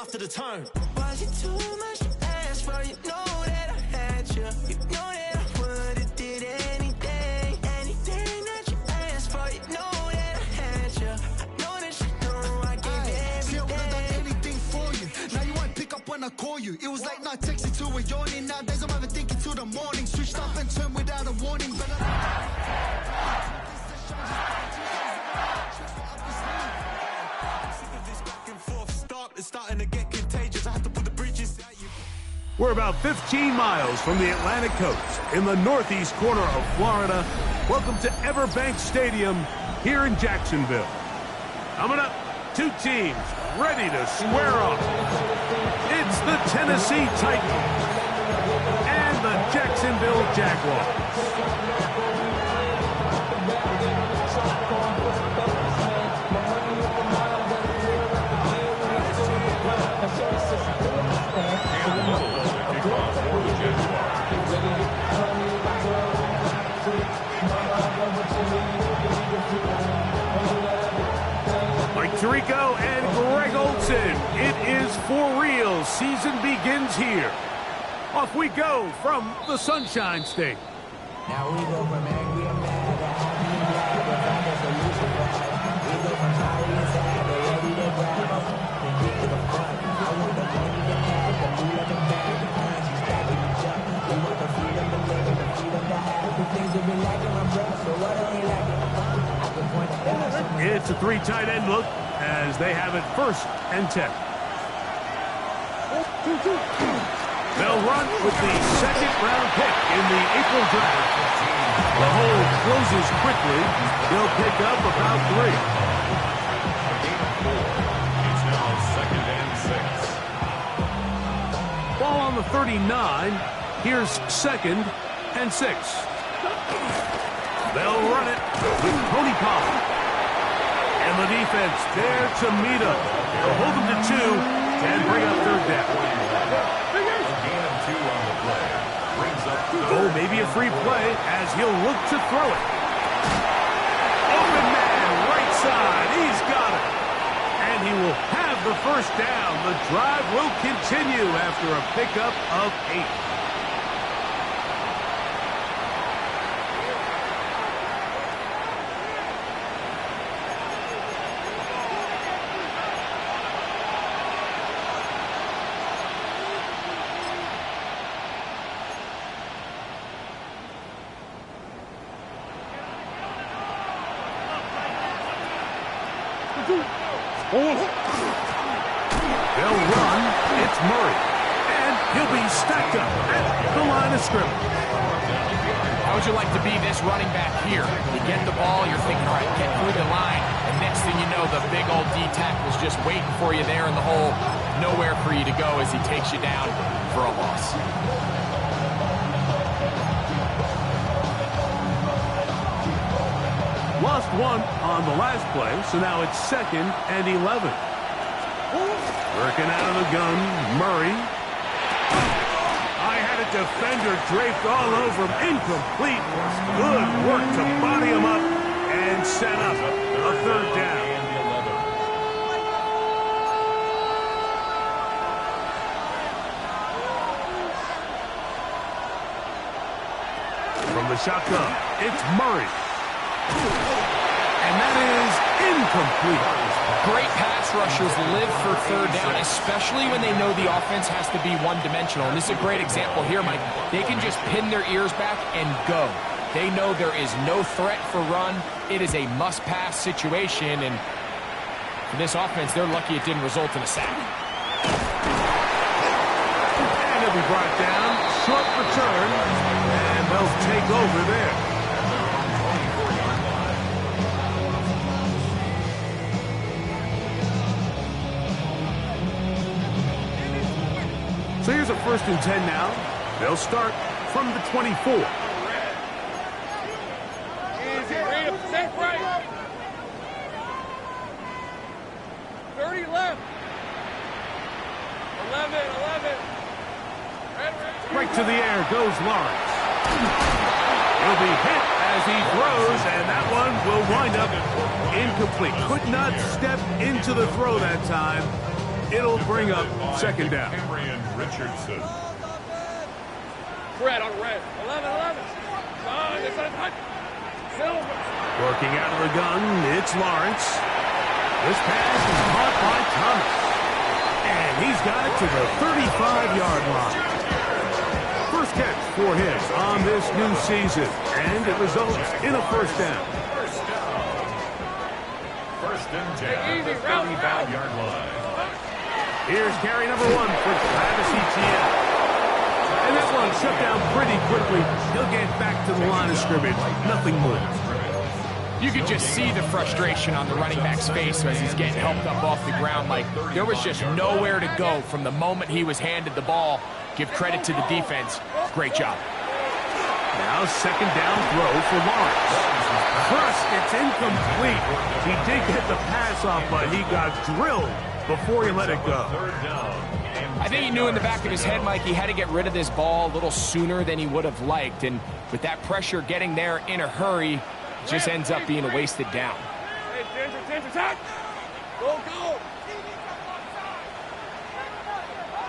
after the turn. Was it too much to ask for? You know that I had you. You know that I would've did anything that you asked for. You know that I had you. I know that you know I gave you everything. See, I would've done anything for you. Now you won't pick up when I call you. It was like not texting to a yawning. Nowadays I'm even thinking till the morning. Switched up and turned without a warning. But it's starting to get contagious. I have to put the bridges at you. We're about 15 miles from the Atlantic coast in the northeast corner of Florida. Welcome to Everbank Stadium here in Jacksonville. Coming up, two teams ready to square off. It's the Tennessee Titans and the Jacksonville Jaguars. Mike Tirico and Greg Olson. It is for real. Season begins here. Off we go from the Sunshine State. Now we go from angry and mad to happy and glad. We'll find a solution for that. We go from sorry and sad to ready to grab us. Then get to the front. I want the money to have, the moolah to bag, the currency stacking each up. We want the freedom to live and the freedom to have. The things have been lacking, my brother, so what are they lacking? I can point it out. It's a three tight end look as they have it 1st and 10. They'll run with the 2nd round pick in the April draft. The hole closes quickly. They'll pick up about 3. It's now 2nd and 6. Ball on the 39. Here's 2nd and 6. They'll run it with Tony Pollard. And the defense there to meet up. They'll hold them to 2 and bring up 3rd down. Oh, maybe a free play as he'll look to throw it. Open man, right side. He's got it. And he will have the 1st down. The drive will continue after a pickup of 8. They'll run. It's Murray. And he'll be stacked up at the line of scrimmage. How would you like to be this running back here? You get the ball, you're thinking, all right, get through the line. And next thing you know, the big old D-tackle's just waiting for you there in the hole. Nowhere for you to go as he takes you down for a loss. Lost 1 on the last play, so now it's 2nd and 11. Working out of the gun, Murray. I had a defender draped all over him. Incomplete. Good work to body him up and set up a 3rd down. From the shotgun, it's Murray. And that is incomplete. Great pass rushers live for 3rd down, especially when they know the offense has to be one-dimensional. And this is a great example here, Mike. They can just pin their ears back and go. They know there is no threat for run. It is a must-pass situation, and for this offense, they're lucky it didn't result in a sack. And he'll be brought down. Short return, and they'll take over there. So here's a 1st and 10 now. They'll start from the 24. Easy, read him, safe right. 30 left. 11. Right to the air goes Lawrence. He'll be hit as he throws, and that one will wind up incomplete. Could not step into the throw that time. It'll bring up second down. Cameron Richardson. Red on red. 11. Silver. Working out of the gun, it's Lawrence. This pass is caught by Thomas. And he's got it to the 35-yard line. First catch for him on this new season, and it results in a first down. First and 10 at the 35-yard line. Here's carry number 1 for Travis Etienne. And that one shut down pretty quickly. He'll get back to the line of scrimmage. Nothing more. You could just see the frustration on the running back's face as he's getting helped up off the ground. Like, there was just nowhere to go from the moment he was handed the ball. Give credit to the defense. Great job. Now second down throw for Lawrence. First, it's incomplete. He did get the pass off, but he got drilled before he let it go. I think he knew in the back of his head, Mike, he had to get rid of this ball a little sooner than he would have liked. And with that pressure getting there in a hurry, it just ends up being a wasted down. Hey, attention, attack. Go.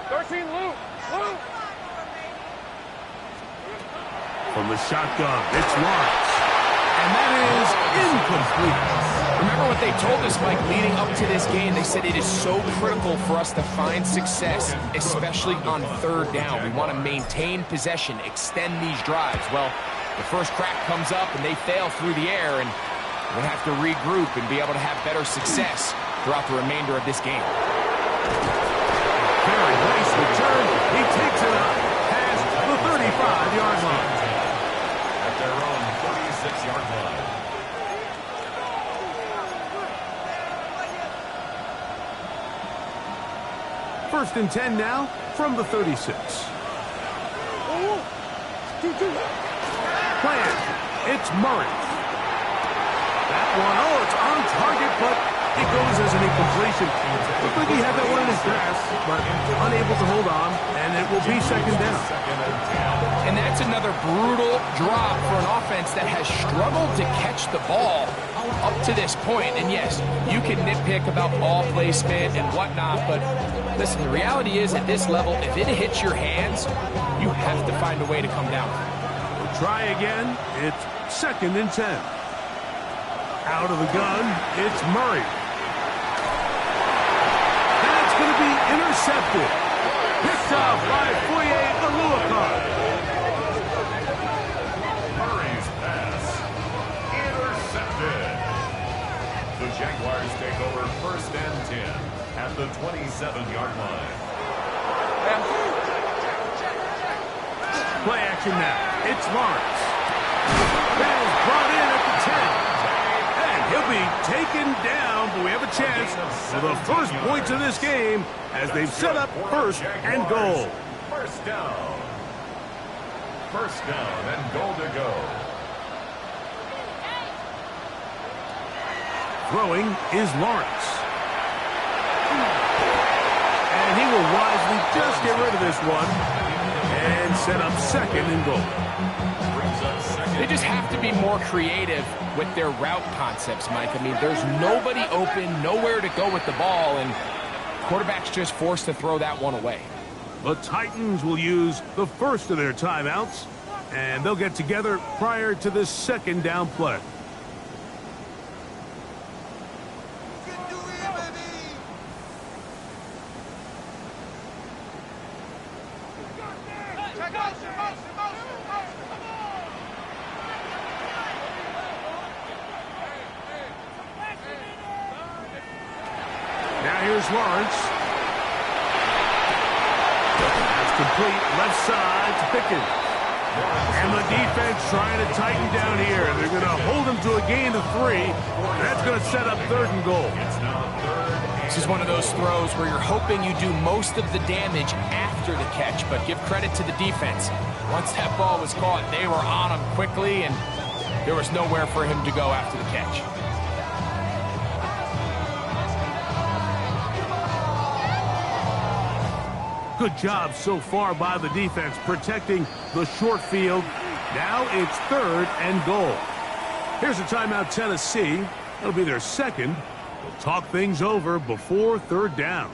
13, Luke. From the shotgun, it's Lawrence. And that is incomplete. Remember what they told us, Mike, leading up to this game. They said it is so critical for us to find success, especially on third down. We want to maintain possession, extend these drives. Well, the first crack comes up and they fail through the air, and we're going to have to regroup and be able to have better success throughout the remainder of this game. Very nice return. He takes it up past the 35-yard line. At their own 36-yard line. First and 10 now from the 36. Plan. It's Murray. That one, it's on target, but it goes as an incompletion. Looked like he had that one in his grasp, but unable to hold on, and it will be second down. And that's another brutal drop for an offense that has struggled to catch the ball up to this point. And yes, you can nitpick about ball placement and whatnot, but listen, the reality is at this level, if it hits your hands, you have to find a way to come down. We'll try again. It's second and 10. Out of the gun, it's Murray. That's going to be intercepted. Picked off by Foye Aluakar. Murray's pass intercepted. The Jaguars take over first and 10 at the 27-yard line. Play action now. It's Lawrence. That is brought in at the 10. And he'll be taken down, but we have a chance for the first points of this game as they've set up first and goal. First down. First down and goal to go. Throwing is Lawrence. And he will wisely just get rid of this one and set up second and goal. They just have to be more creative with their route concepts, Mike. I mean, there's nobody open, nowhere to go with the ball, and quarterback's just forced to throw that one away. The Titans will use the first of their timeouts, and they'll get together prior to this second down play. Now here's Lawrence. That's complete, left side to Pickens. And the defense trying to tighten down here. They're going to hold him to a gain of 3. That's going to set up third and goal. This is one of those throws where you're hoping you do most of the damage after the catch, but give credit to the defense. Once that ball was caught, they were on him quickly, and there was nowhere for him to go after the catch. Good job so far by the defense protecting the short field. Now it's third and goal. Here's a timeout, Tennessee. It'll be their second. They'll talk things over before third down.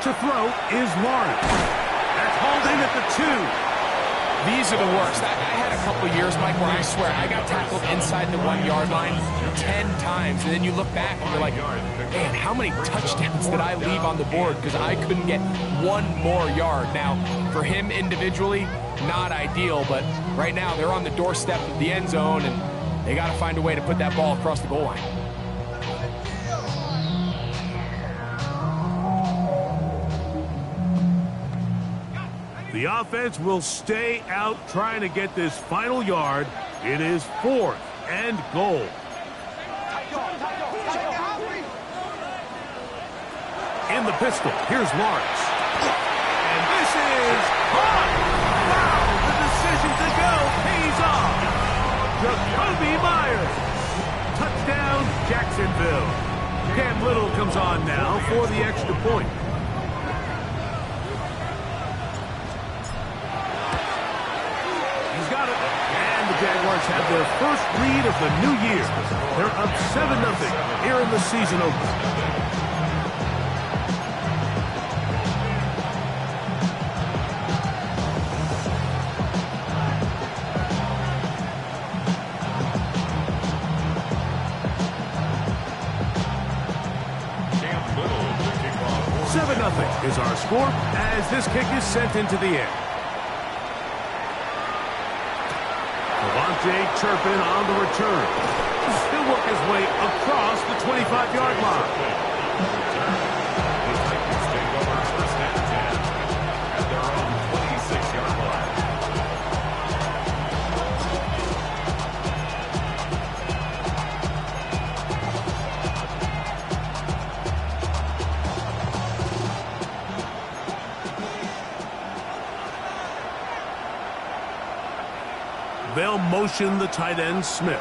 To throw is Lawrence. That's hauled in at the 2. These are the worst. I had a couple years, Mike, where I swear I got tackled inside the 1 yard line 10 times. And then you look back and you're like, man, how many touchdowns did I leave on the board because I couldn't get one more yard? Now, for him individually, not ideal, but right now they're on the doorstep of the end zone and they got to find a way to put that ball across the goal line. The offense will stay out trying to get this final yard. It is 4th and goal. In the pistol, here's Lawrence. And this is hot! Wow, the decision to go pays off. Jacoby Myers. Touchdown, Jacksonville. Cam Little comes on now for the extra point. Jaguars have their first lead of the new year. They're up 7-0 here in the season opener. Is our score as this kick is sent into the air. Devontae Turpin on the return. He'll work his way across the 25-yard line. The Titans take over 1st and 10 at their own 26-yard line. They'll motion the tight end, Smith.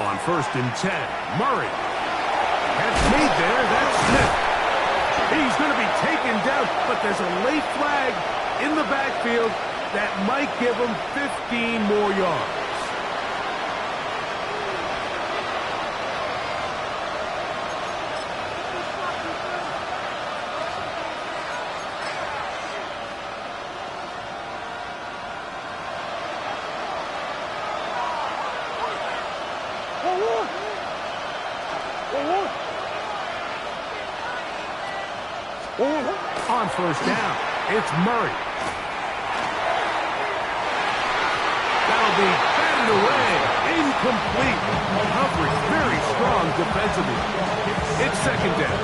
On 1st and 10, Murray. That's made there, that's Smith. He's going to be taken down, but there's a late flag in the backfield that might give him 15 more yards. On 1st down, it's Murray. That'll be batted away. Incomplete. Coverage very strong defensively. It's 2nd down.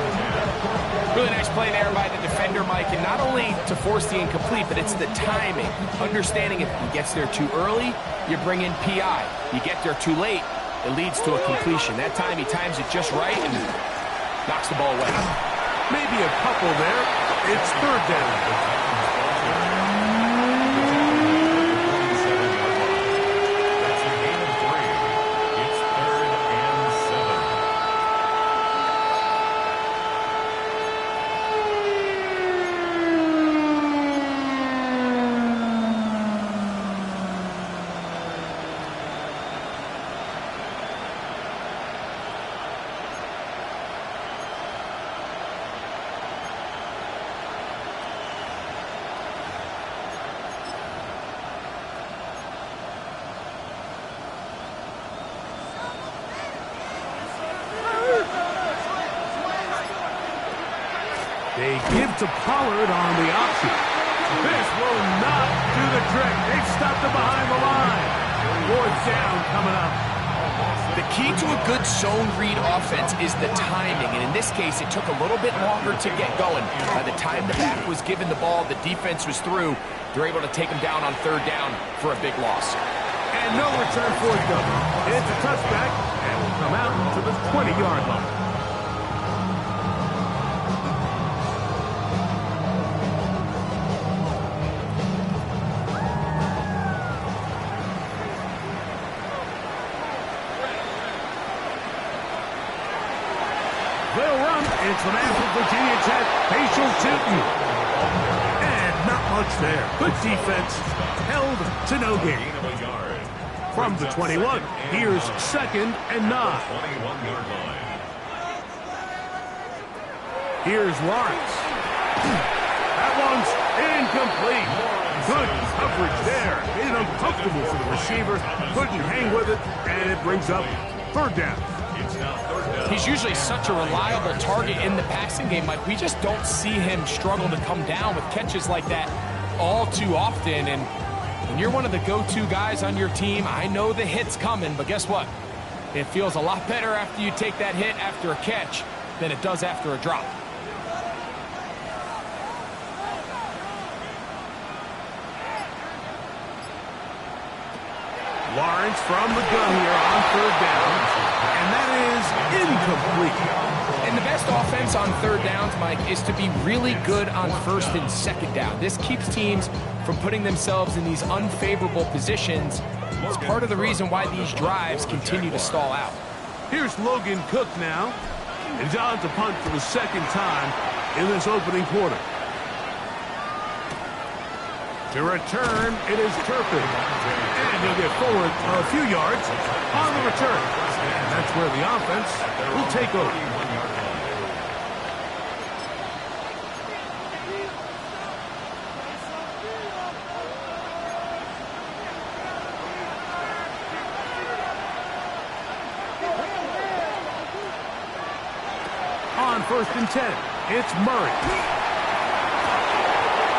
Really nice play there by the defender, Mike, and not only to force the incomplete, but it's the timing. Understanding if he gets there too early, you bring in PI. You get there too late, it leads to a completion. That time he times it just right and knocks the ball away. Maybe a couple there. It's 3rd down. They give to Pollard on the option. This will not do the trick. They've stopped him behind the line. 4th down coming up. The key to a good zone read offense is the timing, and in this case, it took a little bit longer to get going. By the time the back was given the ball, the defense was through. They're able to take him down on 3rd down for a big loss. And no return for it, though. It's a touchback, and will come out to the 20-yard line. They'll run. It's the man from Virginia Tech, Facial Tootin. And not much there. Good defense. Held to no gain. From the 21, here's 2nd and 9. 21-yard line. Here's Lawrence. That one's incomplete. Good coverage there. Made it uncomfortable for the receiver. Couldn't hang with it, and it brings up third down. He's usually such a reliable target in the passing game, Mike. We just don't see him struggle to come down with catches like that all too often. And when you're one of the go-to guys on your team, I know the hit's coming, but guess what? It feels a lot better after you take that hit after a catch than it does after a drop. Lawrence from the gun here on third down, and that is incomplete. And the best offense on third downs, Mike, is to be really good on first and second down. This keeps teams from putting themselves in these unfavorable positions. It's part of the reason why these drives continue to stall out. Here's Logan Cook now. And on to punt for the second time in this opening quarter. To return, it is Turpin. And he'll get forward a few yards on the return. And that's where the offense will take over. On 1st and 10, it's Murray.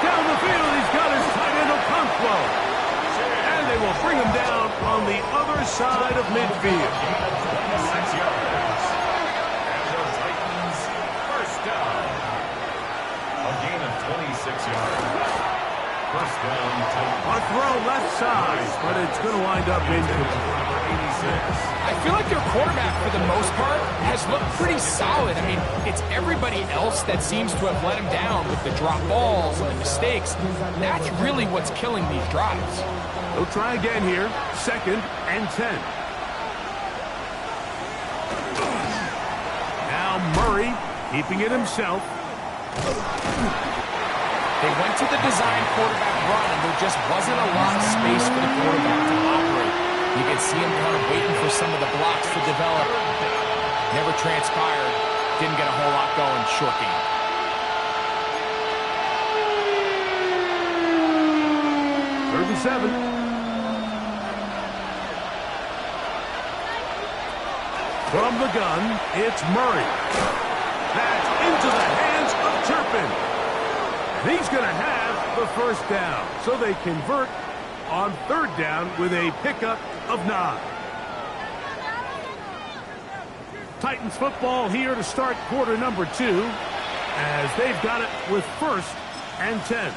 Down the field, he's got his tight end Okonkwo. And they will bring him down on the other side of midfield. 6 yards. And the Titans first down. A gain of 26 yards. First down, Titans. A throw left side, but it's going to wind up incomplete. I feel like their quarterback, for the most part, has looked pretty solid. I mean, it's everybody else that seems to have let him down with the drop balls and the mistakes. That's really what's killing these drives. They'll try again here. 2nd and 10. Now Murray keeping it himself. They went to the design quarterback run, and there just wasn't a lot of space for the quarterback to operate. You can see him kind of waiting for some of the blocks to develop. Never transpired. Didn't get a whole lot going. Short game. Third and 7. From the gun, it's Murray. That's into the hands of Turpin. And he's going to have the first down. So they convert on third down with a pickup of 9. Titans football here to start quarter number 2 as they've got it with 1st and 10.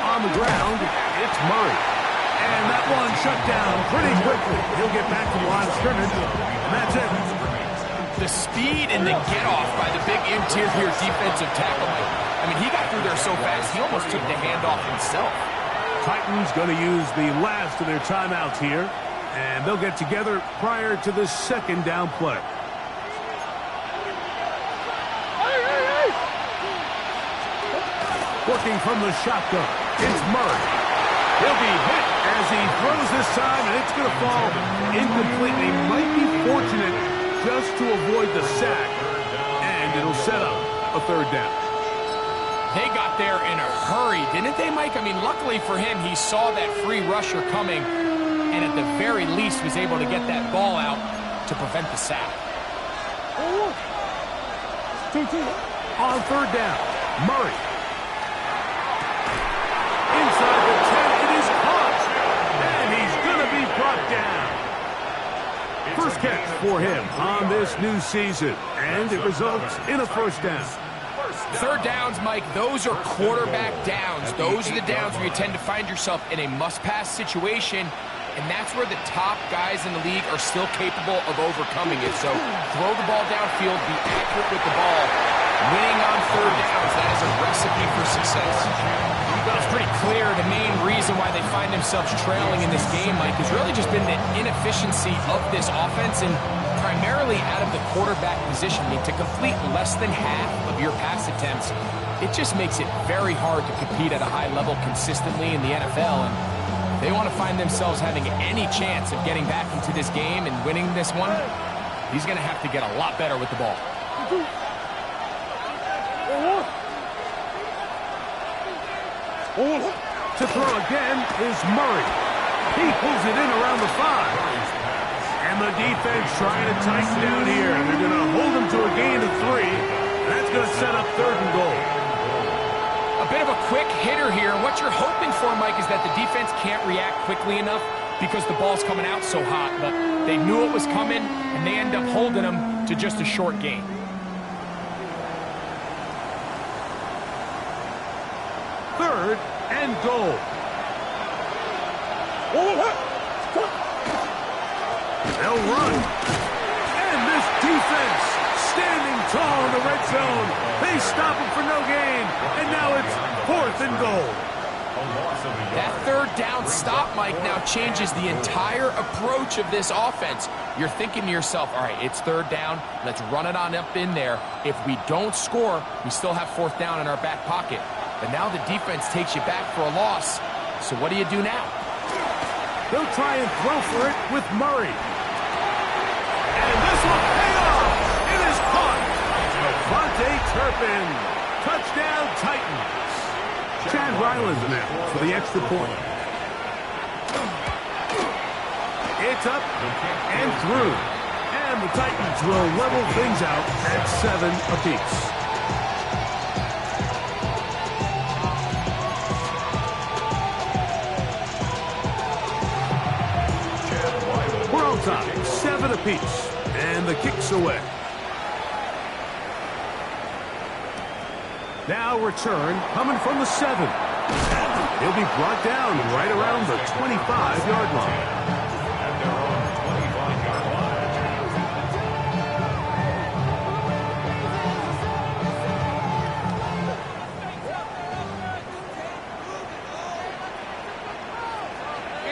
On the ground, it's Murray. And that one shut down pretty quickly. He'll get back to the line of scrimmage, and that's it. The speed and the get-off by the big interior defensive tackle. I mean, he got through there so fast, he almost took the handoff himself. Titans going to use the last of their timeouts here, and they'll get together prior to the second down play. Working from the shotgun, it's Murray. He'll be hit as he throws this time, and it's going to fall incomplete. They might be fortunate just to avoid the sack, and it'll set up a third down. They got there in a hurry, didn't they, Mike? I mean, luckily for him, he saw that free rusher coming, and at the very least was able to get that ball out to prevent the sack. On third down, Murray. Inside the 10, it is caught, and he's going to be brought down. First catch for him on this new season, and it results in a first down. Third downs, Mike, those are quarterback downs. Those are the downs where you tend to find yourself in a must-pass situation, and that's where the top guys in the league are still capable of overcoming it. So throw the ball downfield, be accurate with the ball. Winning on third downs, that is a recipe for success. It's pretty clear the main reason why they find themselves trailing in this game, Mike, has really just been the inefficiency of this offense and primarily out of the quarterback position. I mean, to complete less than half of your pass attempts, it just makes it very hard to compete at a high level consistently in the NFL. And If they want to find themselves having any chance of getting back into this game and winning this one, he's going to have to get a lot better with the ball. To throw again is Murray. He pulls it in around the 5. And the defense trying to tighten down here. They're going to hold him to a gain of 3. That's going to set up 3rd and goal. A bit of a quick hitter here. What you're hoping for, Mike, is that the defense can't react quickly enough because the ball's coming out so hot. But they knew it was coming, and they end up holding them to just a short gain. Third and goal. They'll run. And this defense standing tall in the red zone. They stop him for no gain. And now it's 4th and goal. That 3rd down stop, Mike, now changes the entire approach of this offense. You're thinking to yourself, all right, it's 3rd down. Let's run it on up in there. If we don't score, we still have 4th down in our back pocket. But now the defense takes you back for a loss. So what do you do now? They'll try and throw for it with Murray. And this will pay off. It is caught. Devontae Turpin. Touchdown Titans. Chad Ryland now for the extra point. It's up and through. And the Titans will level things out at 7 apiece. Time, 7 apiece, and the kick's away. Now return coming from the 7. He'll be brought down right around the 25-yard line. At their own 25-yard line.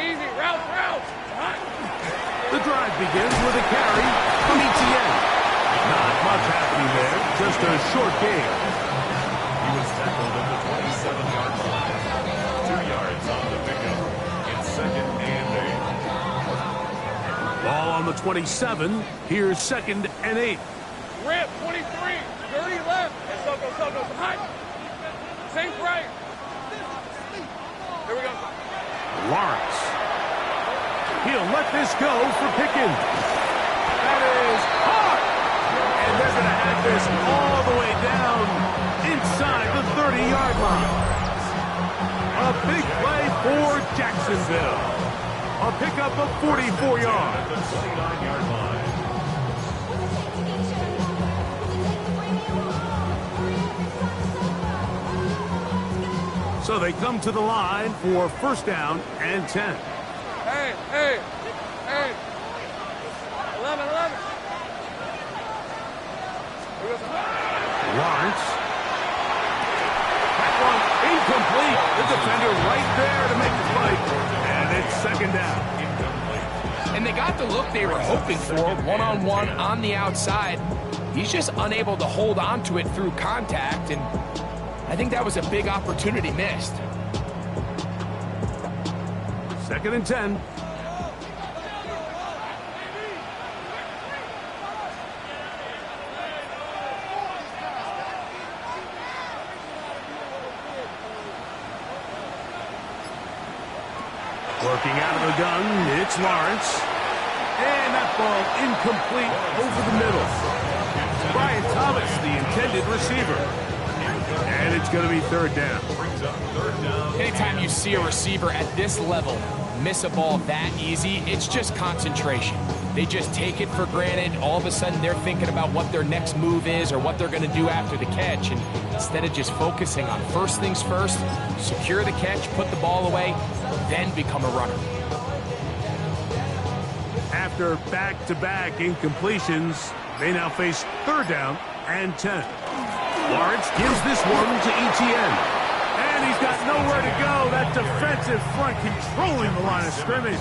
Easy, route. The drive begins with a carry from Etienne. Not much happening there, just a short gain. He was tackled at the 27-yard line. 2 yards on the pickup. It's 2nd and 8. Ball on the 27. Here's 2nd and 8. Rip, 23. Dirty left. And so goes. High. Same right. Here we go. Lawrence. He'll let this go for Pickens. That is hard. And they're going to have this all the way down inside the 30-yard line. A big play for Jacksonville. A pickup of 44 yards. At the 29-yard line. So they come to the line for 1st down and 10. Hey. 11. Lawrence. That one incomplete. The defender right there to make the fight. And it's 2nd down. And they got the look they were hoping for, one-on-one on the outside. He's just unable to hold on to it through contact, and I think that was a big opportunity missed. 2nd and 10. Working out of the gun, it's Lawrence. And that ball incomplete over the middle. Brian Thomas, the intended receiver. And it's going to be 3rd down. Anytime you see a receiver at this level miss a ball that easy, it's just concentration. They just take it for granted. All of a sudden, they're thinking about what their next move is or what they're going to do after the catch. And instead of just focusing on first things first, secure the catch, put the ball away, then become a runner. After back-to-back incompletions, they now face 3rd down and 10. Lawrence gives this one to Etienne. And he's got nowhere to go. That defensive front controlling the line of scrimmage.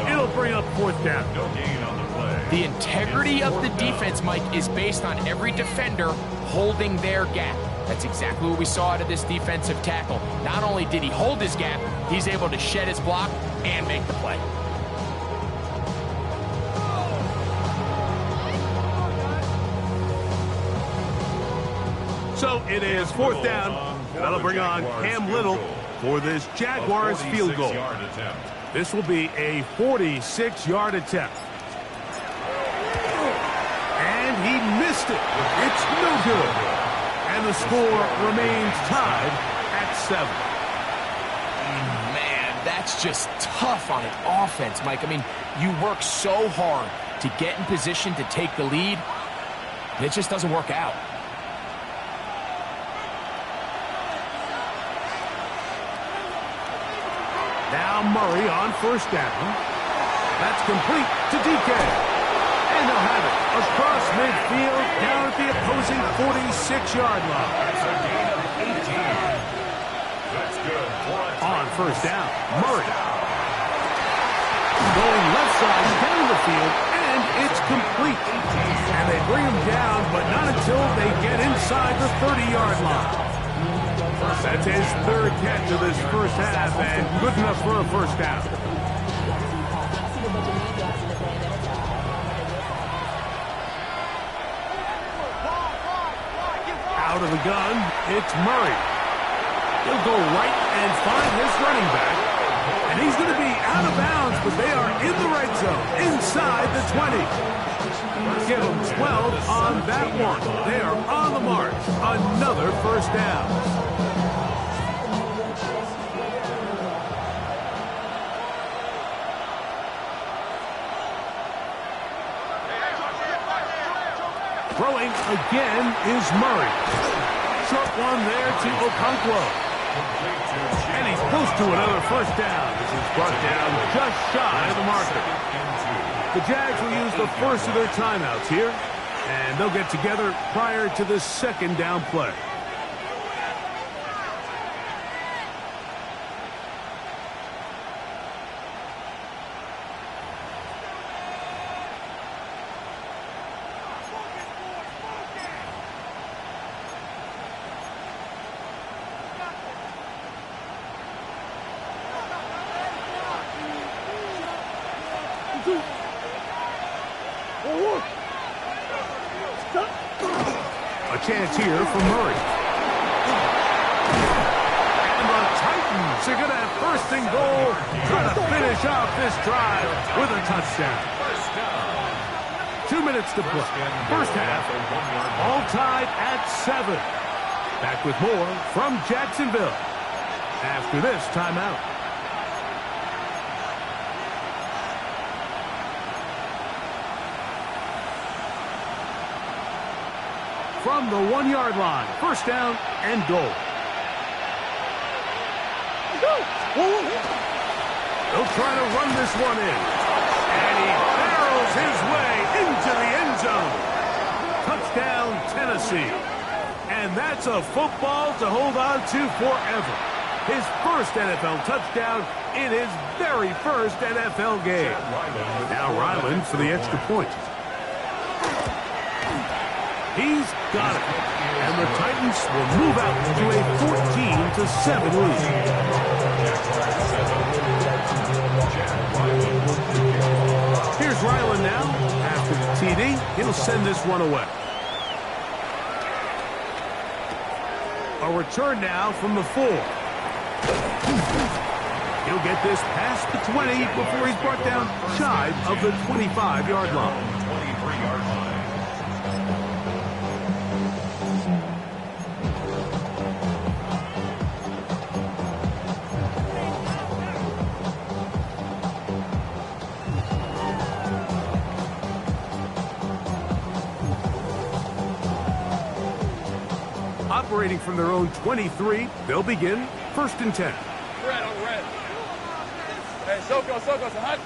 It'll bring up 4th down. No gain on the play. The integrity of the defense, Mike, is based on every defender holding their gap. That's exactly what we saw out of this defensive tackle. Not only did he hold his gap, he's able to shed his block and make the play. So it is 4th down. That'll bring on Cam Little for this Jaguars field goal. This will be a 46-yard attempt. And he missed it. It's no good. And the score remains tied at 7. Man, that's just tough on an offense, Mike. I mean, you work so hard to get in position to take the lead, and it just doesn't work out. Now Murray on 1st down. That's complete to DK. And they'll have it across midfield down at the opposing 46-yard line. On 1st down, Murray. Going left side down the field, and it's complete. And they bring him down, but not until they get inside the 30-yard line. That's his 3rd catch of this first half, and good enough for a 1st down. Out of the gun, it's Murray. He'll go right and find his running back, and he's going to be out of bounds, but they are in the right zone, inside the 20. Give them 12 on that one. They are on the march. Another 1st down. Throwing again is Murray. Short one there to Okonkwo. And he's close to another 1st down. This is brought down just shy of the marker. The Jags will use the first of their timeouts here, and they'll get together prior to the 2nd down play. A chance here for Murray. And the Titans are going to have 1st and goal, trying to finish off this drive with a touchdown. 2 minutes to play. First half, all tied at 7. Back with more from Jacksonville after this timeout. From the 1-yard line, 1st down and goal. They'll try to run this one in. And he barrels his way into the end zone. Touchdown, Tennessee. And that's a football to hold on to forever. His 1st NFL touchdown in his very 1st NFL game. Now Ryland for the extra point. He's got it. And the Titans will move out to a 14-7 lead. Here's Ryland now. After the TD, he'll send this one away. A return now from the 4. He'll get this past the 20 before he's brought down shy of the 25-yard line. 23-yard line. Operating from their own 23, they'll begin 1st and 10. Red on red. Hey, Soko, hot.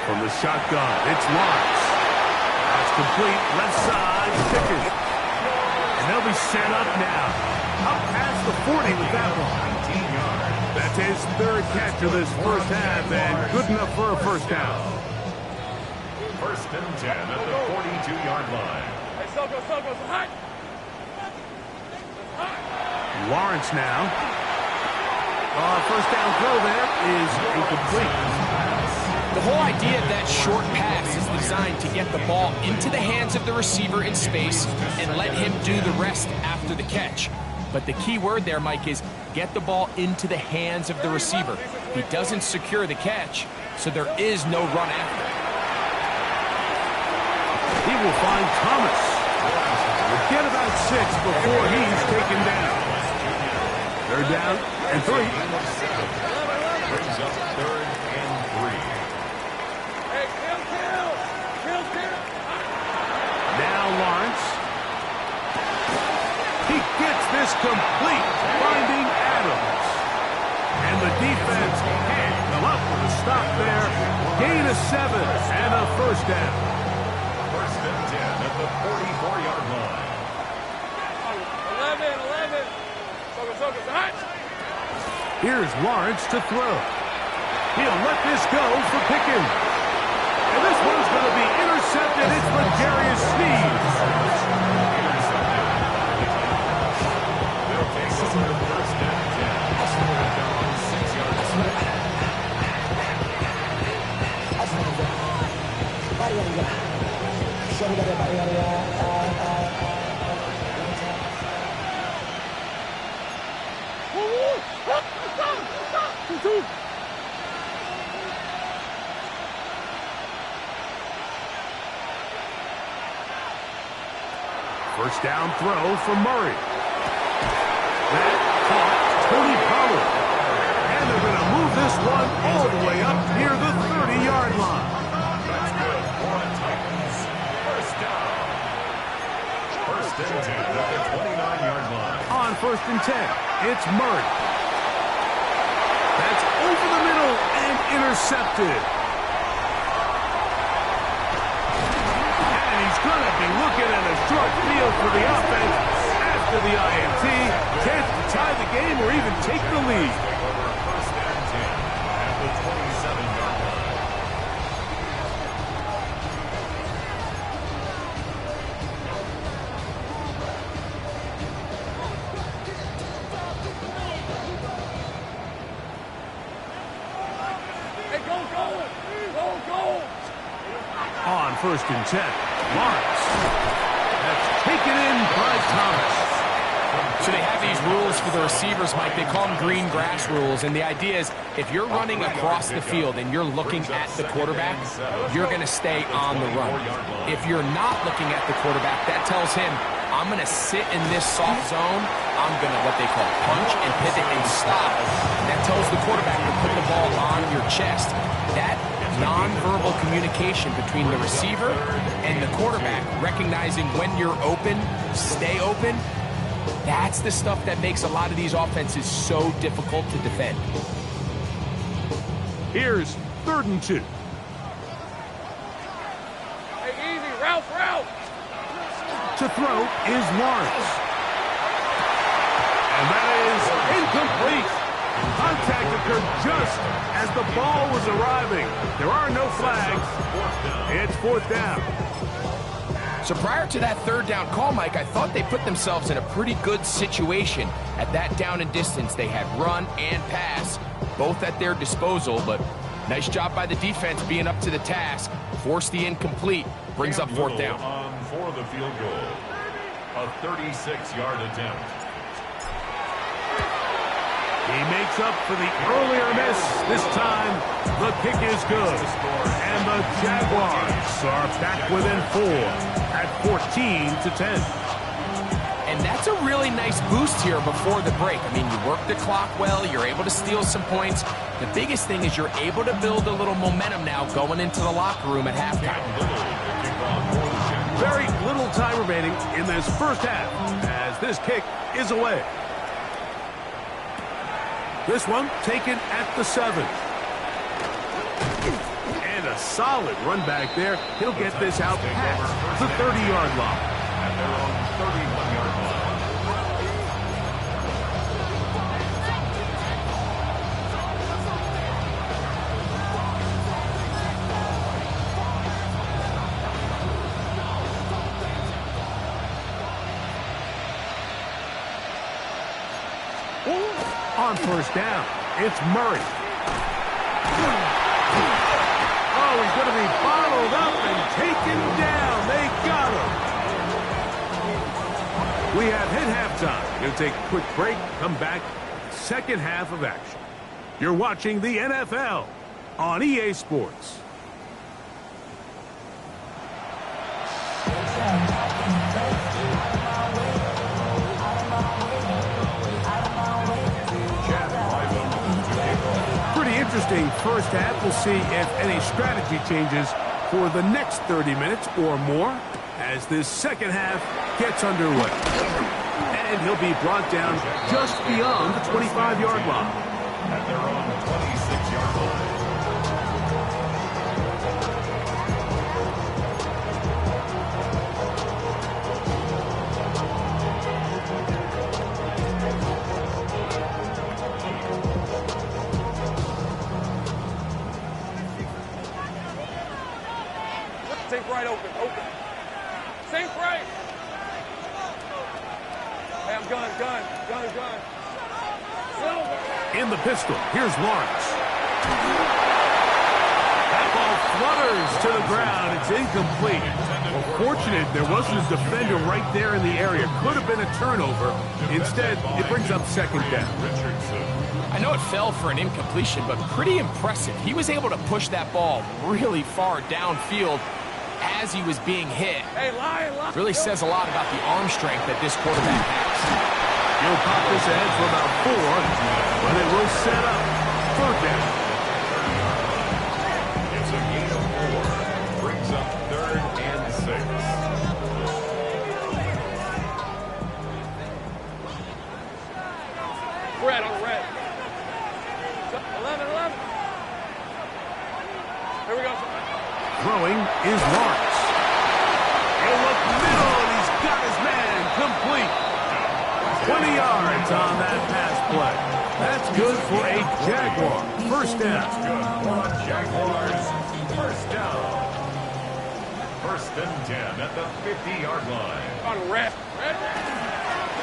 From the shotgun, it's Lawrence. That's complete, left side, Pickens. And they'll be set up now. Up past the 40 with that one. That's his 3rd catch of this first half, and good enough for a 1st down. 1st and 10 at the 42-yard line. Hey, Soko, hot. Lawrence now. First down throw there is incomplete. The whole idea of that short pass is designed to get the ball into the hands of the receiver in space and let him do the rest after the catch. But the key word there, Mike, is get the ball into the hands of the receiver. He doesn't secure the catch, so there is no run after. He will find Thomas. Get about 6 before he's taken down. Third down and 3. Brings up 3rd and 3. Hey, kill. Now Lawrence. He gets this complete, finding Adams. And the defense can't come up with a stop there. Gain of 7 and a first down. First and 10 at the 44-yard line. 11. Focus, hot. Here's Lawrence to throw. He'll let this go for Pickens. And this one's going to be intercepted. It's L'Jarius Sneed. They'll take over first and 10. Down 6 yards. First down throw for Murray. That caught Tony Pollard. And they're going to move this one all the way up near the 30-yard line. That's good for the Titans. First down. First and 10 at the 29-yard line. On first and 10, it's Murray. That's over the middle and intercepted. And he's going to be looking at a short field for the offense after the INT. Chance to tie the game or even take the lead. First and 10 at the 27-yard line. Hey, go. On first and 10, Lawrence. That's taken in by Thomas. So they have these rules for the receivers, Mike. They call them green grass rules. And the idea is if you're running across the field and you're looking at the quarterback, you're going to stay on the run. If you're not looking at the quarterback, that tells him, I'm going to sit in this soft zone. I'm going to what they call punch and pivot and stop. That tells the quarterback to put the ball on your chest. That nonverbal communication between the receiver and the quarterback, recognizing when you're open, stay open, that's the stuff that makes a lot of these offenses so difficult to defend. Here's 3rd and 2. Hey, easy, route. To throw is Lawrence. And that is incomplete. Contact occurred just as the ball was arriving. There are no flags. It's 4th down. So prior to that 3rd down call, Mike, I thought they put themselves in a pretty good situation. At that down and distance, they had run and pass, both at their disposal, but nice job by the defense being up to the task. Forced the incomplete, brings up 4th down. On for the field goal. A 36-yard attempt. He makes up for the earlier miss. This time, the kick is good. And the Jaguars are back within 4 at 14-10. And that's a really nice boost here before the break. I mean, you work the clock well, you're able to steal some points. The biggest thing is you're able to build a little momentum now going into the locker room at halftime. Very little time remaining in this first half as this kick is away. This one taken at the 7. And a solid run back there. He'll get this out past the 30-yard line. At their own 31-yard line. On first down, It's Murray. Oh, he's going to be bottled up and taken down. They got him. We have hit halftime. Going to take a quick break, come back, second half of action. You're watching the NFL on EA Sports. Pretty interesting first half. We'll see if any strategy changes for the next 30 minutes or more as this second half gets underway. And he'll be brought down just beyond the 25-yard line. And they're on the 26-yard line. Sink right open. Sink right. Hey, I'm gun. In the pistol, here's Lawrence. That ball flutters to the ground. It's incomplete. Well, fortunate there wasn't a defender right there in the area. Could have been a turnover. Instead, it brings up second down. I know it fell for an incompletion, but pretty impressive. He was able to push that ball really far downfield as he was being hit. Hey, lie. Really says a lot about the arm strength that this quarterback has. He'll pop this ahead for about 4, but it will set up third down. It's a gain of 4. Brings up 3rd and 6. Red on red. 11. Here we go. Throwing is Lawrence. He'll look middle, and he's got his man complete. 20 yards on that pass play. That's good for a Jaguar. First down. Jaguars, first down. 1st and 10 at the 50-yard line. On red.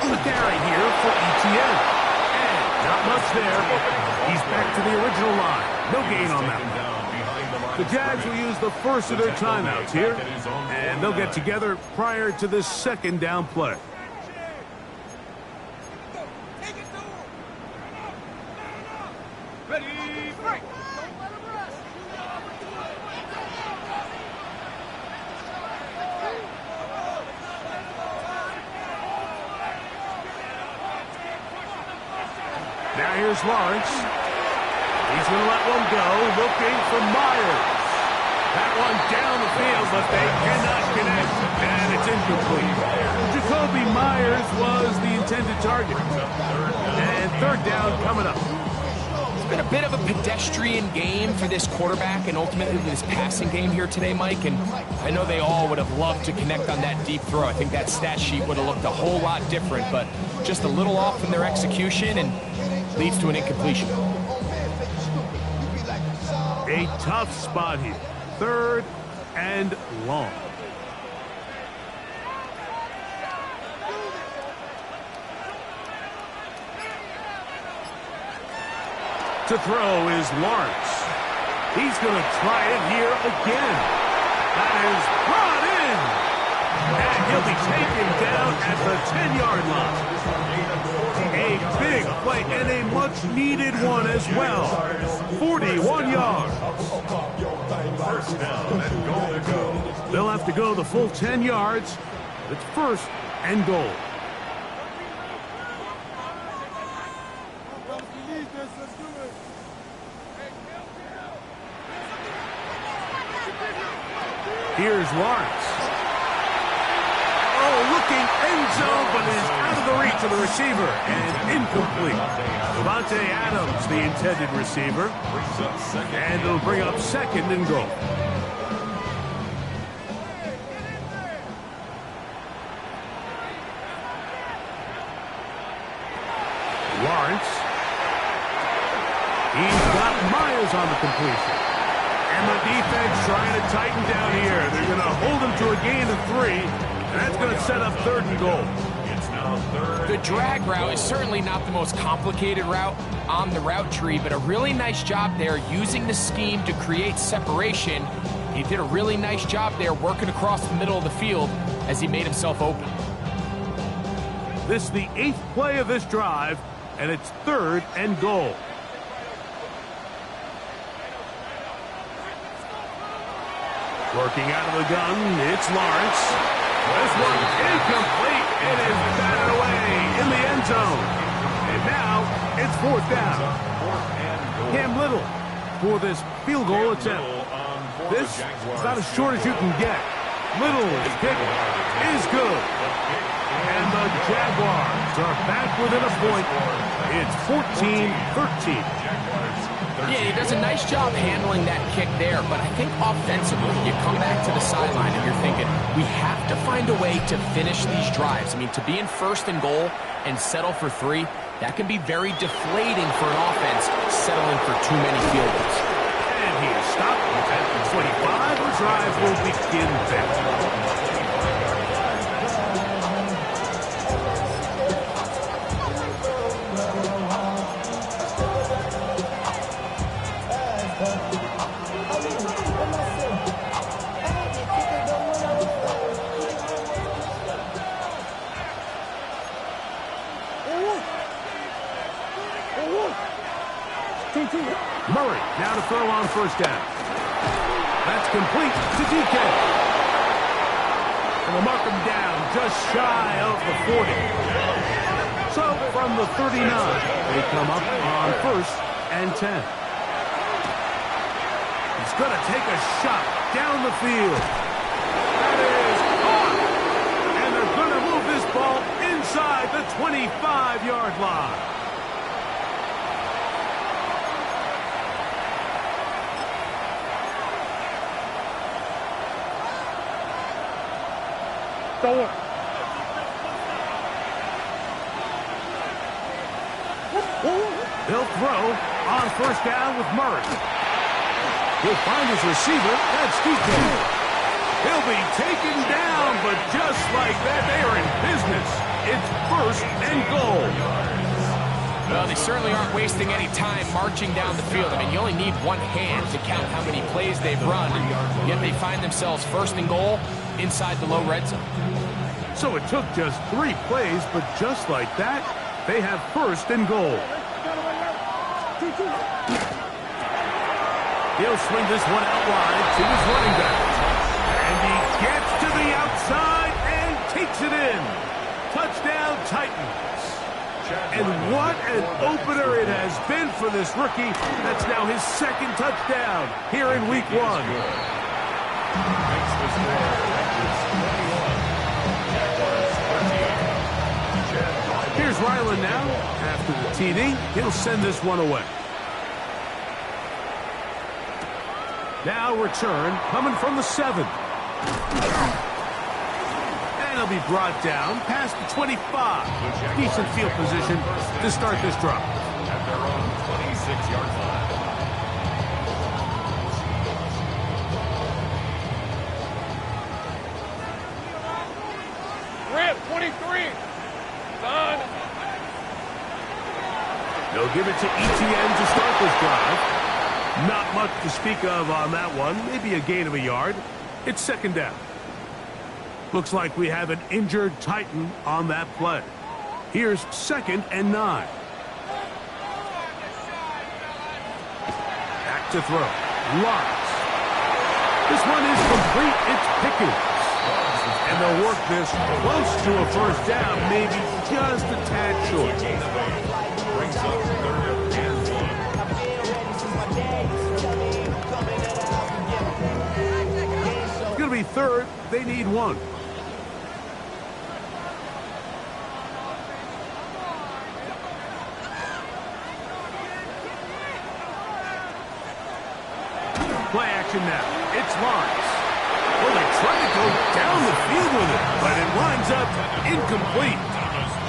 The carry here for ETN. And not much there. He's back to the original line. No gain on that one. The Jags will use the first of their timeouts here, and they'll get together prior to the second down play. Ready, break. Now here's Lawrence. He's going to let one go, looking for Myers. That one down the field, but they cannot connect, and it's incomplete. Jacoby Myers was the intended target. And third down coming up. It's been a bit of a pedestrian game for this quarterback and ultimately this passing game here today, Mike. And I know they all would have loved to connect on that deep throw. I think that stat sheet would have looked a whole lot different, but just a little off in their execution and leads to an incompletion. A tough spot here. 3rd and long. To throw is Lawrence. He's going to try it here again. That is brought in. And he'll be taken down at the 10-yard line. A big play and a much-needed one as well. 41 yards. First down and goal to go. They'll have to go the full 10 yards. It's 1st and goal. Here's Lawrence. Oh, looking end zone, but is out of the reach of the receiver and incomplete. Devontae Adams, the intended receiver, and it'll bring up 2nd and goal. Lawrence. He's got Myers on the completion. And the defense trying to tighten down here. They're going to hold him to a gain of 3, and that's going to set up 3rd and goal. It's now The drag route is certainly not the most complicated route on the route tree, but a really nice job there using the scheme to create separation. He did a really nice job there working across the middle of the field as he made himself open. This is the 8th play of this drive, and it's 3rd and goal. Working out of the gun, it's Lawrence. This one incomplete. It is batted away in the end zone. And now it's 4th down. Cam Little for this field goal attempt. This is about as short as you can get. Little's kick is good. And the Jaguars are back within a point. It's 14-13. Yeah, he does a nice job handling that kick there, but I think offensively, you come back to the sideline and you're thinking, we have to find a way to finish these drives. I mean, to be in 1st and goal and settle for 3, that can be very deflating for an offense settling for too many field goals. And he is stopped at the 25. The drive will begin there. Murray now to throw on 1st down. That's complete to DK. And they'll mark him down just shy of the 40. So from the 39, they come up on 1st and 10. He's going to take a shot down the field. That is caught. And they're going to move this ball inside the 25-yard line. Throw it. He'll throw on 1st down with Murray. He'll find his receiver. That's DK. He'll be taken down, but just like that, they are in business. It's 1st and goal. Well, they certainly aren't wasting any time marching down the field. I mean, you only need one hand to count how many plays they've run, and yet they find themselves 1st and goal inside the low red zone. So it took just 3 plays, but just like that, they have 1st and goal. He'll swing this one out wide to his running back. And he gets to the outside and takes it in. Touchdown, Titans. And what an opener it has been for this rookie. That's now his 2nd touchdown here in week 1. Here's Ryland now. After the TD, he'll send this one away. Now return coming from the 7. And he'll be brought down past the 25. Decent field position to start this drive. At their own 26-yard line. Rip, 23. Done. They'll give it to ETN to start this drive. Not much to speak of on that one. Maybe a gain of a yard. It's 2nd down. Looks like we have an injured Titan on that play. Here's 2nd and 9. Back to throw. Lawrence. This one is complete. It's Pickens. And they'll work this close to a 1st down, maybe just a tad short. Brings up 3rd and 1. It's going to be 3rd. They need 1. Play action now. It's Lawrence. Well, they try to go down the field with it, but it winds up incomplete.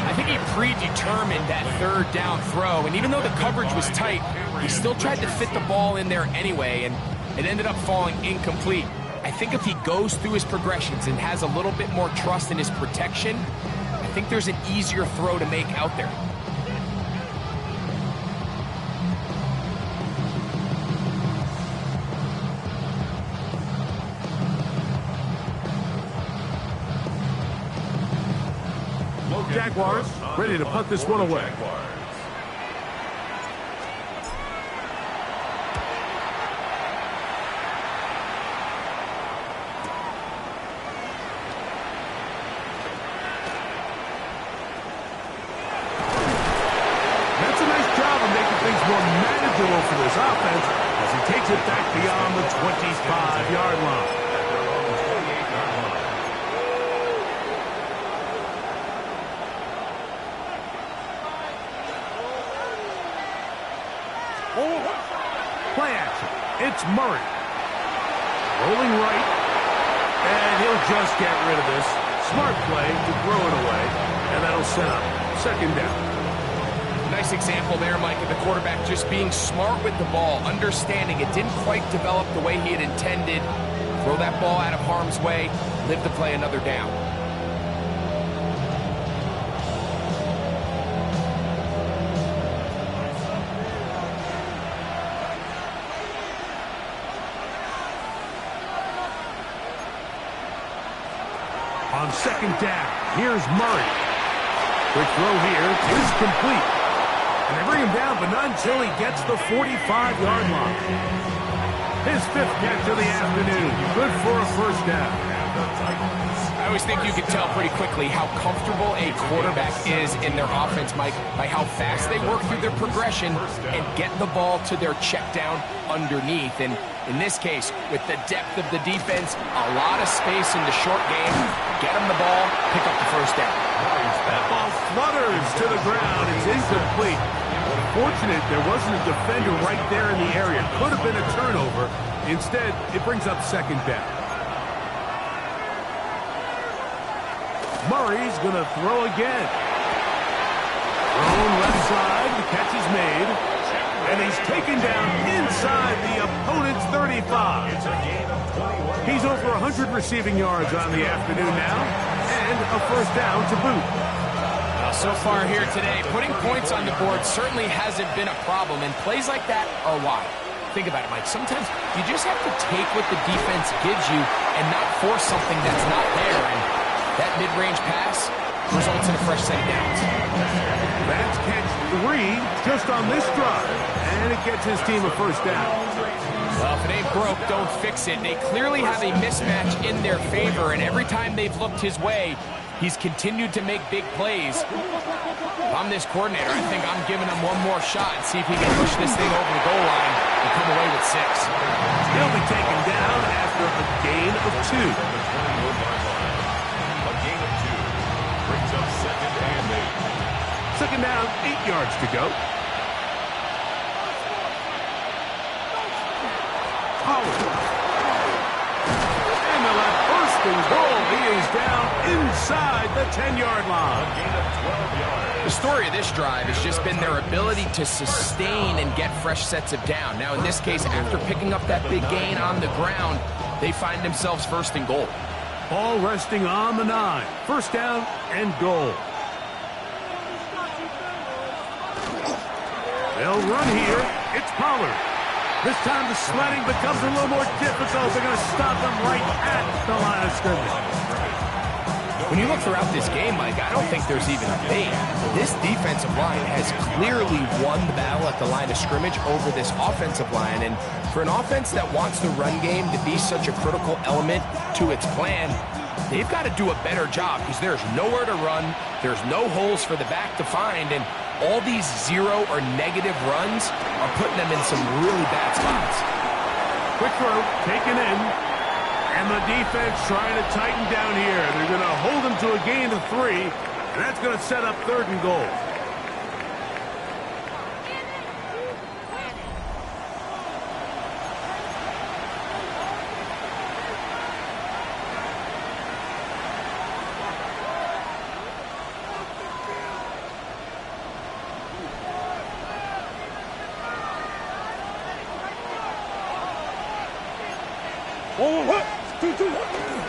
I think he predetermined that 3rd down throw, and even though the coverage was tight, he still tried to fit the ball in there anyway, and it ended up falling incomplete. I think if he goes through his progressions and has a little bit more trust in his protection, I think there's an easier throw to make out there. Jaguars ready to punt this one away. That's a nice job of making things more manageable for this offense as he takes it back beyond the 25-yard line. Play action. It's Murray. Rolling right. And he'll just get rid of this. Smart play to throw it away. And that'll set up second down. Nice example there, Mike, of the quarterback just being smart with the ball, understanding it didn't quite develop the way he had intended. Throw that ball out of harm's way, live to play another down. On second down, here's Murray. Quick throw here is complete. And they bring him down, but not until he gets the 45-yard line. His fifth catch of the afternoon. Good for a first down. I always think you can tell pretty quickly how comfortable a quarterback is in their offense, Mike, by how fast they work through their progression and get the ball to their check down underneath. And in this case, with the depth of the defense, a lot of space in the short game, get them the ball, pick up the first down. That ball flutters to the ground. It's incomplete. Fortunate there wasn't a defender right there in the area. Could have been a turnover. Instead, it brings up second down. Murray's going to throw again. Thrown left side. The catch is made. And he's taken down inside the opponent's 35. He's over 100 receiving yards on the afternoon now. And a first down to boot. So far here today, putting points on the board certainly hasn't been a problem, and plays like that are why. Think about it, Mike. Sometimes you just have to take what the defense gives you and not force something that's not there, and that mid-range pass results in a fresh set of downs. That's catch 3 just on this drive, and it gets his team a first down. Well, if it ain't broke, don't fix it. They clearly have a mismatch in their favor, and every time they've looked his way, he's continued to make big plays. If I'm this coordinator, I think I'm giving him one more shot and see if he can push this thing over the goal line and come away with 6. He'll be taken down after a gain of 2. A gain of 2 brings up second and 8. Second down, 8 yards to go. And the left first and goal. He is down inside the 10-yard line. A gain of 12 yards. The story of this drive has just been their ability to sustain and get fresh sets of down. Now, in this case, after picking up that big gain on the ground, they find themselves first and goal. Ball resting on the 9. First down and goal. They'll run here. It's Pollard. This time the sledding becomes a little more difficult. They're going to stop them right at the line of scrimmage. When you look throughout this game, Mike, I don't think there's even a debate. This defensive line has clearly won the battle at the line of scrimmage over this offensive line. And for an offense that wants the run game to be such a critical element to its plan, they've got to do a better job because there's nowhere to run. There's no holes for the back to find. And all these 0 or negative runs are putting them in some really bad spots. Quick throw, taken in. And the defense trying to tighten down here. They're going to hold him to a gain of 3. And that's going to set up third and goal.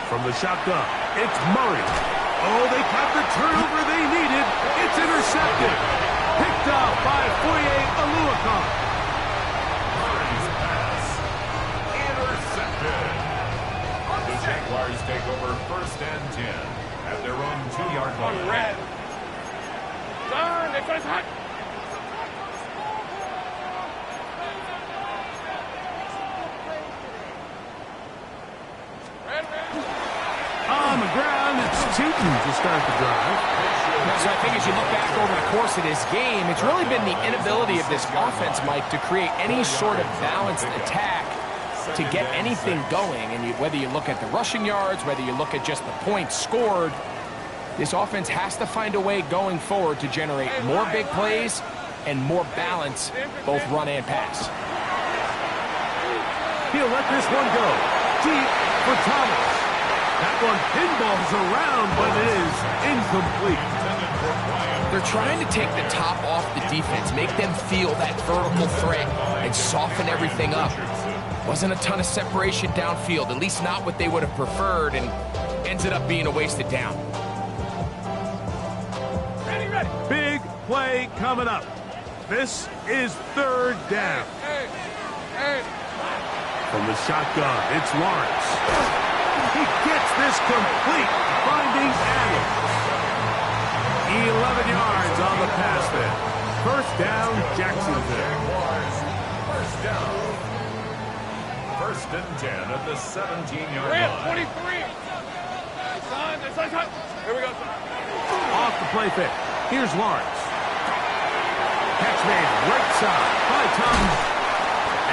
From the shotgun, it's Murray. Oh, they got the turnover they needed. It's intercepted. Picked up by Foye Oluokun. Pass. Intercepted. The Jaguars take over 1st and 10 at their own 2-yard line. Red. Son, they put us hot. On the ground, it's Tootin to start the drive. So I think as you look back over the course of this game, it's really been the inability of this offense, Mike, to create any sort of balanced attack to get anything going. And whether you look at the rushing yards, whether you look at just the points scored, this offense has to find a way going forward to generate more big plays and more balance, both run and pass. He'll let this one go. Deep for Thomas. That one pinballs around, but it is incomplete. They're trying to take the top off the defense, make them feel that vertical threat, and soften everything up. Wasn't a ton of separation downfield, at least not what they would have preferred, and ended up being a wasted down. Ready. Big play coming up. This is 3rd down. Hey. From the shotgun, it's Lawrence. He gets this complete, finding Adams. 11 yards on the pass there. 1st down, Jacksonville. First down. 1st and 10 at the 17-yard Red, line. 23. Son. Here we go, son. Off the play fake. Here's Lawrence. Catch made right side by Thomas.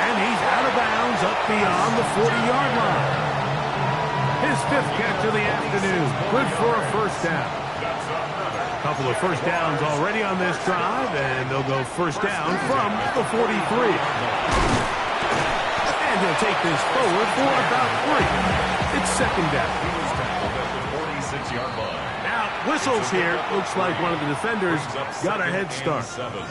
And he's out of bounds up beyond the 40-yard line. His 5th catch of the afternoon. Good for a 1st down. Couple of 1st downs already on this drive, and they'll go 1st down from the 43. And he'll take this forward for about 3. It's 2nd down. He was tackled at the 46-yard line. Now, whistles here. Looks like one of the defenders got a head start. 7.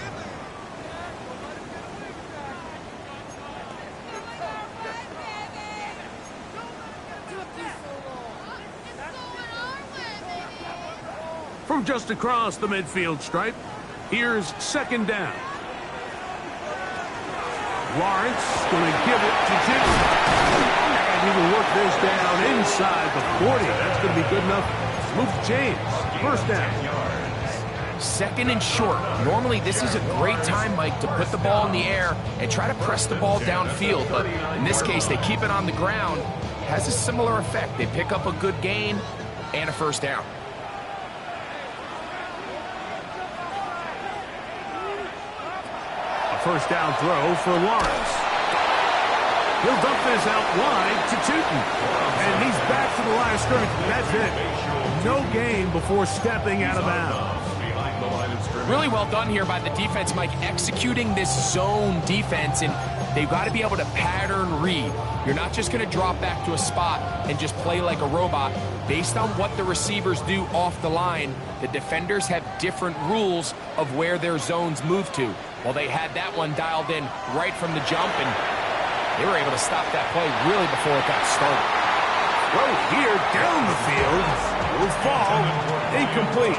From just across the midfield stripe, here's 2nd down. Lawrence going to give it to Jim. And he will work this down inside the 40. That's going to be good enough to move to James. 1st down. 2nd and short. Normally, this is a great time, Mike, to put the ball in the air and try to press the ball downfield. But in this case, they keep it on the ground. Has a similar effect. They pick up a good gain and a 1st down. A 1st down throw for Lawrence. He'll dump this out wide to Tootin. And he's back to the line of scrimmage. That's it. No gain before stepping out of bounds. Really well done here by the defense, Mike, executing this zone defense, and they've got to be able to pattern read. You're not just going to drop back to a spot and just play like a robot. Based on what the receivers do off the line, the defenders have different rules of where their zones move to. Well, they had that one dialed in right from the jump, and they were able to stop that play really before it got started. Throw here down the field. Will fall. Incomplete.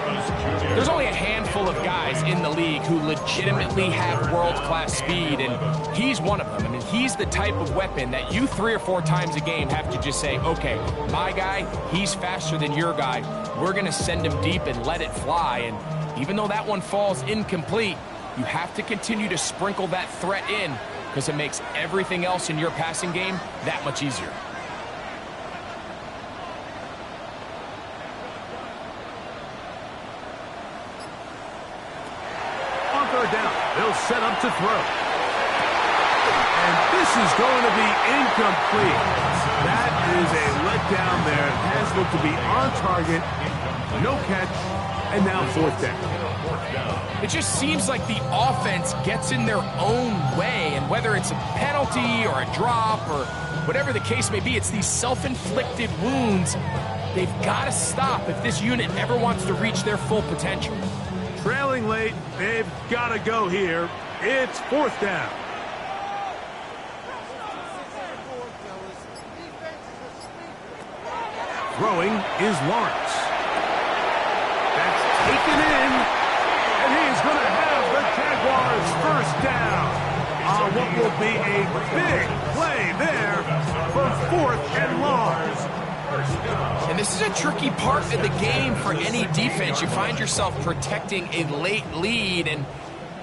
There's only a handful of guys in the league who legitimately have world-class speed, and he's one of them. I mean, he's the type of weapon that you 3 or 4 times a game have to just say, okay, my guy, he's faster than your guy. We're going to send him deep and let it fly. And even though that one falls incomplete, you have to continue to sprinkle that threat in because it makes everything else in your passing game that much easier. Down. They'll set up to throw. And this is going to be incomplete. That is a letdown there. It has looked to be on target. No catch. And now 4th down. It just seems like the offense gets in their own way. And whether it's a penalty or a drop or whatever the case may be, it's these self-inflicted wounds. They've got to stop if this unit ever wants to reach their full potential. Trailing late, they've got to go here. It's 4th down. Throwing is Lawrence. That's taken in, and he's going to have the Jaguars first down on what will be a big play there for 4th and long. And this is a tricky part of the game for any defense. You find yourself protecting a late lead, and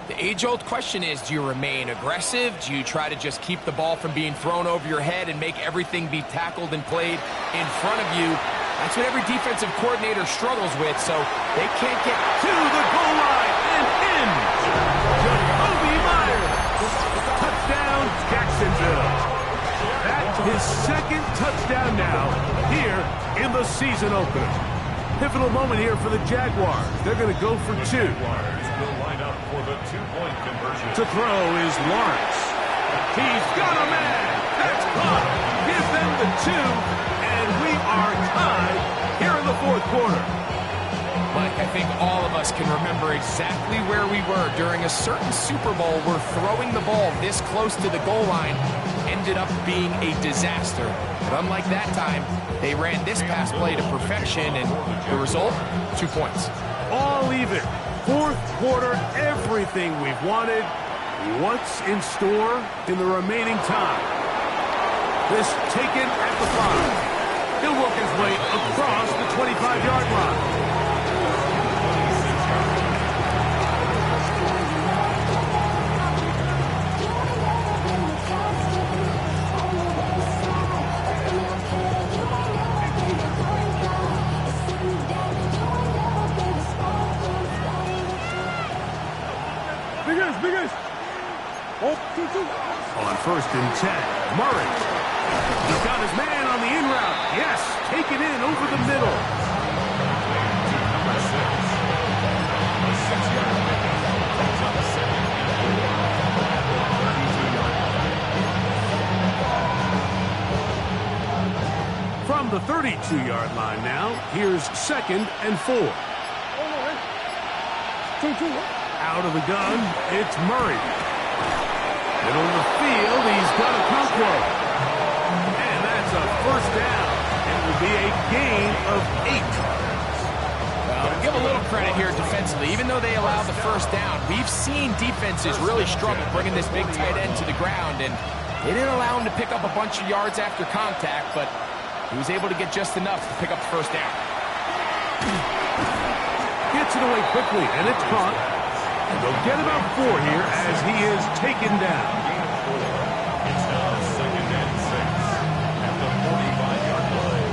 the age-old question is, do you remain aggressive? Do you try to just keep the ball from being thrown over your head and make everything be tackled and played in front of you? That's what every defensive coordinator struggles with, so they can't get to the goal line and in. Jacoby Myers. Touchdown, Jacksonville. That's his 2nd touchdown now here in the season opener. Pivotal moment here for the Jaguars. They're going to go for 2. Jaguars will line up for the 2-point conversion. To throw is Lawrence. He's got a man. That's caught. Give them the 2, and we are tied here in the 4th quarter. Mike, I think all of us can remember exactly where we were during a certain Super Bowl where throwing the ball this close to the goal line ended up being a disaster. But unlike that time, they ran this pass play to perfection, and the result, 2 points. All even. 4th quarter, everything we've wanted. What's in store in the remaining time? This taken at the 5. He'll work his way across the 25-yard line. On 1st and 10, Murray. He's got his man on the in route. Yes, take it in over the middle. Number 6. A 6-yard pickup. That's on the 2nd and 4. From the 32-yard line now, here's 2nd and 4. Out of the gun, it's Murray. Middle of the field, he's got a Okonkwo. And that's a first down. It will be a gain of 8. Well, give a little credit here defensively. Even though they allowed the first down, we've seen defenses really struggle bringing this big tight end to the ground, and they didn't allow him to pick up a bunch of yards after contact, but he was able to get just enough to pick up the first down. Gets it away quickly, and it's caught. And they'll get about 4 here as he is taken down. It's now 2nd and 6 at the 45-yard line.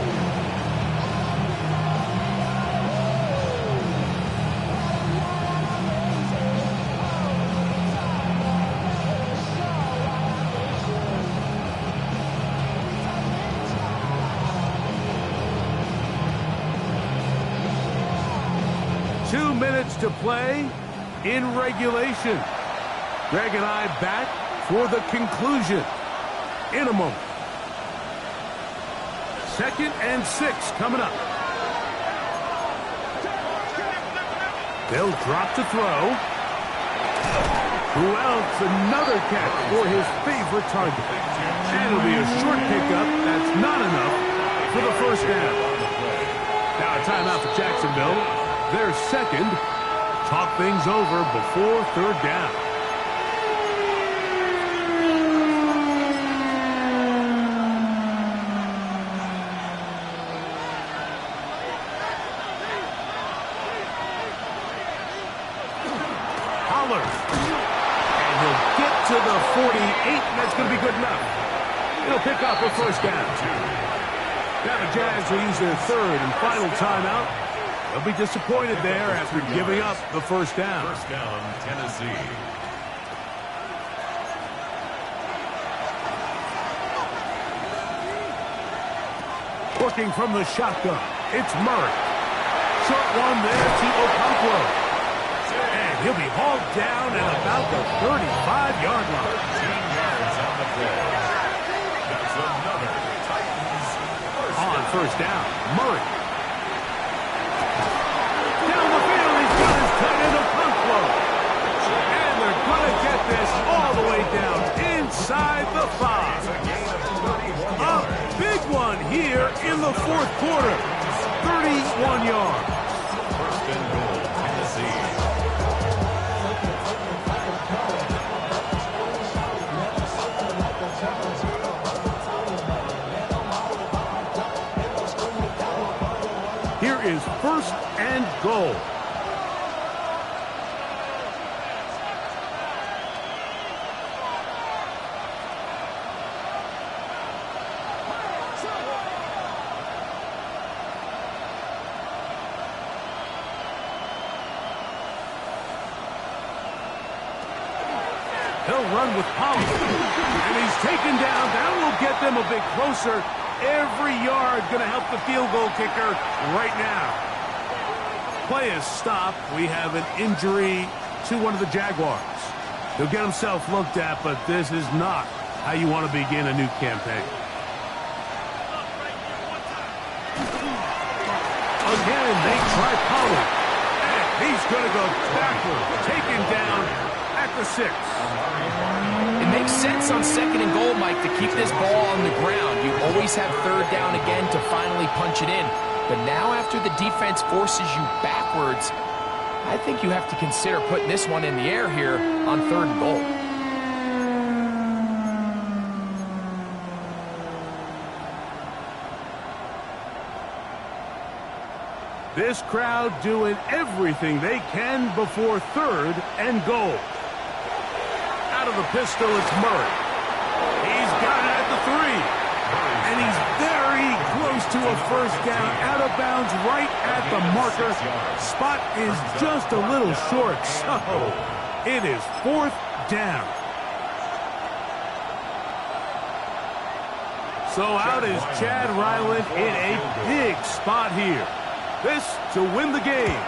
Two minutes to play in regulation. Greg and I back for the conclusion in a moment. 2nd and 6 coming up. They'll drop to throw. Who else? Another catch for his favorite target. And it'll be a short pickup. That's not enough for the first down. Now a timeout for Jacksonville. Their 2nd. Talk things over before 3rd down. Holler. And he'll get to the 48, and that's going to be good enough. It'll pick up a first down. Now the Jags will use their 3rd and final timeout. They'll be disappointed there after giving up the first down. First down, Tennessee. Working from the shotgun, it's Murray. Short one there to Okonkwo. And he'll be hauled down at about the 35-yard line. 13 yards on the play. That's another Titans first On down. first down, Murray. Down the field, he's got his tight end Okonkwo. And they're going to get this all the way down inside the 5. A big one here in the 4th quarter. 31 yards. and goal, Tennessee. Here is first and goal. He'll run with power. And he's taken down. That will get them a bit closer. Every yard going to help the field goal kicker right now. Play is stopped. We have an injury to one of the Jaguars. He'll get himself looked at, but this is not how you want to begin a new campaign. Again, they try Pollard. And he's going to go backward. Taken down at the 6. It makes sense on second and goal, Mike, to keep this ball on the ground. You always have third down again to finally punch it in. But now after the defense forces you backwards, I think you have to consider putting this one in the air here on third and goal. This crowd doing everything they can before third and goal. Out of the pistol, it's Murray. He's got it at the 3. And he's very close to a first down. Out of bounds right at the marker. Spot is just a little short, so it is fourth down. So out is Chad Ryland in a big spot here. This to win the game.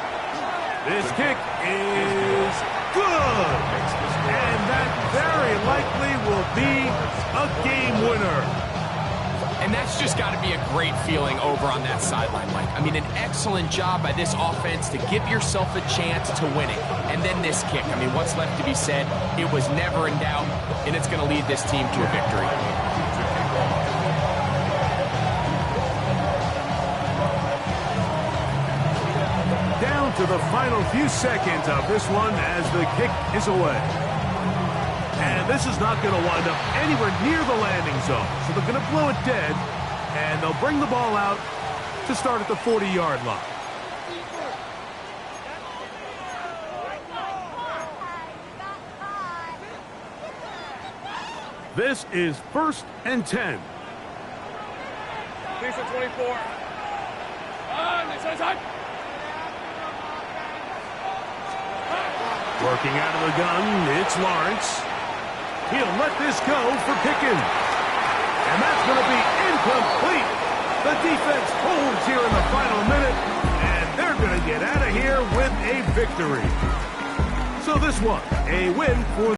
This kick is good. And that very likely will be a game winner. And that's just got to be a great feeling over on that sideline, Mike. I mean, an excellent job by this offense to give yourself a chance to win it. And then this kick. I mean, what's left to be said? It was never in doubt, and it's going to lead this team to a victory. Down to the final few seconds of this one as the kick is away. And this is not going to wind up anywhere near the landing zone. So they're going to blow it dead, and they'll bring the ball out to start at the 40-yard line. This is first and 10. Piece of 24. Inside. Working out of the gun, it's Lawrence. He'll let this go for Pickens. And that's going to be incomplete. The defense holds here in the final minute, and they're going to get out of here with a victory. So this one, a win for